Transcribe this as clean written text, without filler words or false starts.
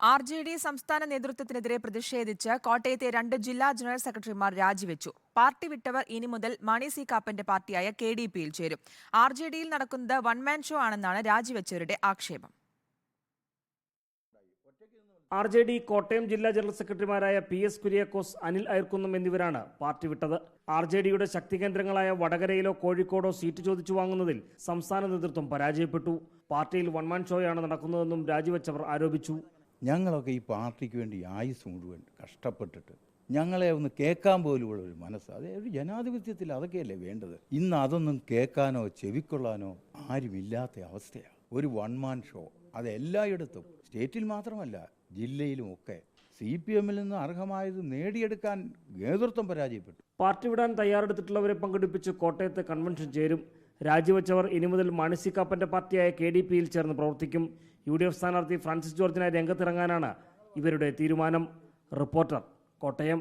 RJD സംസ്ഥാന നേതൃത്വത്തിനെതിരെ പ്രതിഷേധിച്ച് കോട്ടയത്തെ 2 ജില്ലാ ജനറൽ സെക്രട്ടറിമാർ രാജിവെച്ചു. പാർട്ടി വിട്ടവർ ഇനി മുതൽ മാണി സി കാപ്പന്റെ പാർട്ടിയായ KDPയിൽ ചേരും. RJDയിൽ നടക്കുന്നത് വൺമാൻ ഷോ ആണെന്നാണ് രാജിവെച്ചവരുടെ ആക്ഷേപം. RJD കോട്ടയം ജില്ലാ ജനറൽ സെക്രട്ടറിമാരായ PS കുര്യാക്കോസ്, അനിൽ അയർക്കുന്നം എന്നിവരാണ് പാർട്ടി വിട്ടത്. RJDയുടെ ശക്തി കേന്ദ്രങ്ങളായ വടകരയിലോ കോഴിക്കോടോ സീറ്റ് ചോദിച്ചു വാങ്ങുന്നതിൽ സംസ്ഥാന നേതൃത്വം പരാജയപ്പെട്ടു. പാർട്ടിയിൽ വൺമാൻ ഷോയാണ് നടക്കുന്നതെന്നും രാജിവെച്ചവർ ആരോപിച്ചു. ഞങ്ങളൊക്കെ ഈ പാർട്ടിക്ക് വേണ്ടി ആയുസ് മുഴുവൻ കഷ്ടപ്പെട്ടിട്ട് ഞങ്ങളെ ഒന്ന് കേൾക്കാൻ പോലുമുള്ള ഒരു മനസ്സ്, അത് ഒരു ജനാധിപത്യത്തിൽ അതൊക്കെയല്ലേ വേണ്ടത്. ഇന്ന് അതൊന്നും കേൾക്കാനോ ചെവിക്കൊള്ളാനോ ആരുമില്ലാത്ത അവസ്ഥയാണ്. ഒരു വൺമാൻ ഷോ അത് എല്ലായിടത്തും, സ്റ്റേറ്റിൽ മാത്രമല്ല ജില്ലയിലുമൊക്കെ CPMൽ നിന്ന് അർഹമായത് നേടിയെടുക്കാൻ നേതൃത്വം പരാജയപ്പെട്ടു. പാർട്ടി വിടാൻ തയ്യാറെടുത്തിട്ടുള്ളവരെ പങ്കെടുപ്പിച്ച് കോട്ടയത്ത് കൺവെൻഷൻ ചേരും. രാജിവെച്ചവർ ഇനി മുതൽ മാണി സി കാപ്പന്റെ പാർട്ടിയായ KDPയിൽ ചേർന്ന് പ്രവർത്തിക്കും. UDF സ്ഥാനാർത്ഥി ഫ്രാൻസിസ് ജോർജിനായി രംഗത്തിറങ്ങാനാണ് ഇവരുടെ തീരുമാനം. റിപ്പോർട്ടർ, കോട്ടയം.